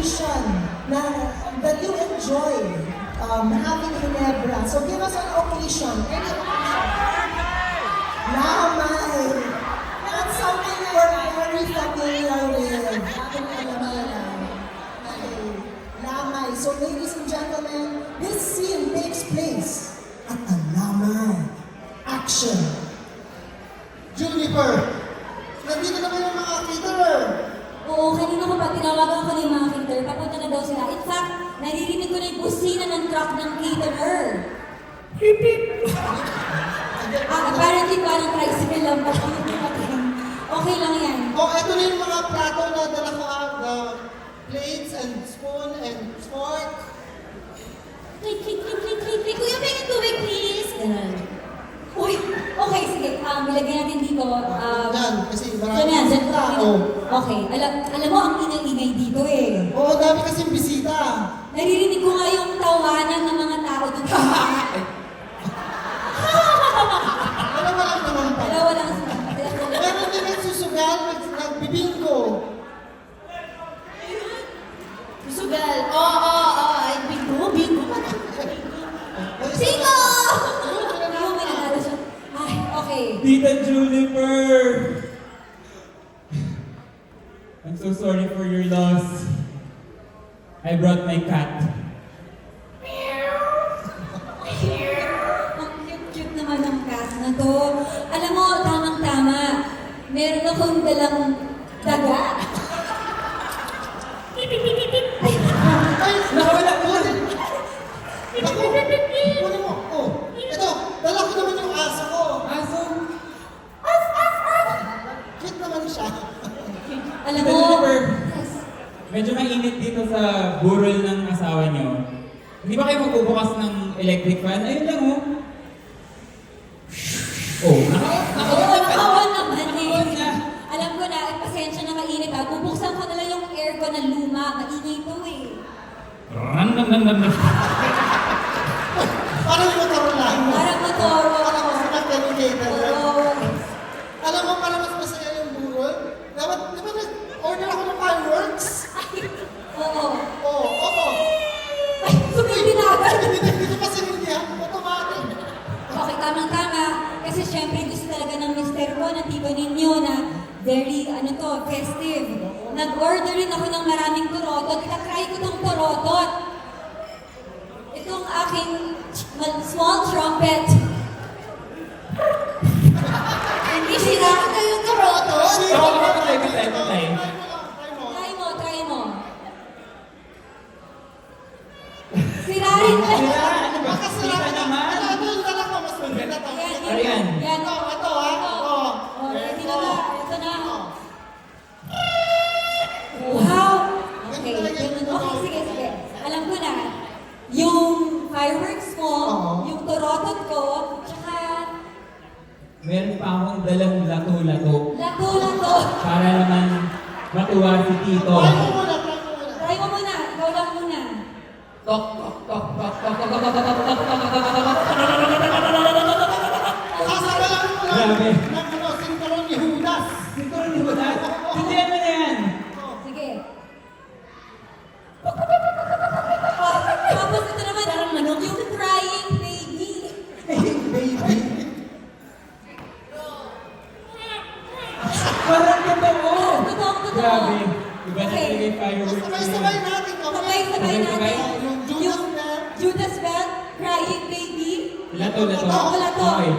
occasion na that you enjoy having Ginebra. So give us an occasion. Any occasion. Lamay. That's something we're very familiar with. Having Lamay. Okay. Lamay. So ladies and gentlemen, this scene takes place at a Lamay. Action. Juniper! Nandito na ba yung mga caterer? Oo, kanina ko pa tinawagan ko ng mga caterer, papunta na daw sila. In fact, naririnig ko na yung busina ng truck ng caterer. Beep, beep. Apparently, parang tricycle lang pa siya. Okay lang yan. Oh, eto na yung mga plato na dala ko, plates and spoon and fork. Click, click, click, click, click, click. Kuya, may tubig, please. Ganun. Uy, okay, sige. Ilagay natin dito. Yan, kasi marami Dyan yan, dyan bisita. tayo. Oh. Okay, alam mo, ang ingay-ingay dito eh. Oo, dami kasing bisita. Naririnig ko nga yung tawanan ng mga tao doon. Dalawa lang naman pala. Dalawa lang. Meron din nagsusugal, nagbibingko. Sugal. Oo. Ay, bingo. Sino? Ano, may nanalo siya. Ay, okay. Tita Juniper! I'm so sorry for your loss. I brought my cat. Ang cute-cute naman ng cat na to. Alam mo, tamang-tama. Meron akong dalang daga. Ay, Nakawala po! kunin mo. Oh, ito, dala ko naman yung aso ko. Aso! Cute naman siya. Alam Tita mo, Juniper, yes. medyo mainit dito sa burol ng asawa niyo. Hindi ba kayo magbubukas ng electric fan? Ayun lang oh. Oh, Oo, nakawan naman Nakawan eh. na. Alam ko na, pasensya na mainit ha. Bubuksan ko na lang yung aircon na luma. Maingay to eh. Parang motor lang. Parang motoro. Parang mas nag-dedicated. Oo. Alam mo, para mas masaya yung burol, dapat, di ba nag-order ako ng fireworks? Oo. Oo. Ay, sumindi na agad. Dito kasi hindi automatic. Okay, tamang-tama. Kasi syempre gusto talaga ng mister ko na tipo ninyo na very, festive. Nag-order rin ako ng maraming torotot. Itatry ko tong torotot. Itong aking small trumpet. Hindi sila na yung torotot. Oo, patay. Try mo. Sira rin na. Sira, ano ba? Makasarap Sira na. naman. Ito yung dala ko, mas maganda to. Ayan. Yan. Ito ha. Ito. Oh, ready na ba? Ito na. Wow! Okay, sige. Alam ko na. Yung fireworks mo, Oo. yung torotot ko, tsaka Meron pa akong dalang lato-lato lato-lato. para naman matuwa si Tito. Try mo muna. Try mo muna. Ikaw lang muna. Tok, tok, tok, tok, tok, tok, tok, tok, tok, tok, tok. Sasabayan mo lang. Grabe. Sinturon ni Judas. Siguro ni Budas. Hindihan mo na yan. Sige. Tapos ito naman, parang manok yung crying baby. Baby. Parang totoo. Totoo. Grabe. Iba na Okay. talaga yung fireworks. Sabay-sabay natin kami. Sabay-sabay Sabay-sabay. natin. Yung Judas Bell. Judas Bell, crying baby. Lato-lato. Lato-lato. Okay.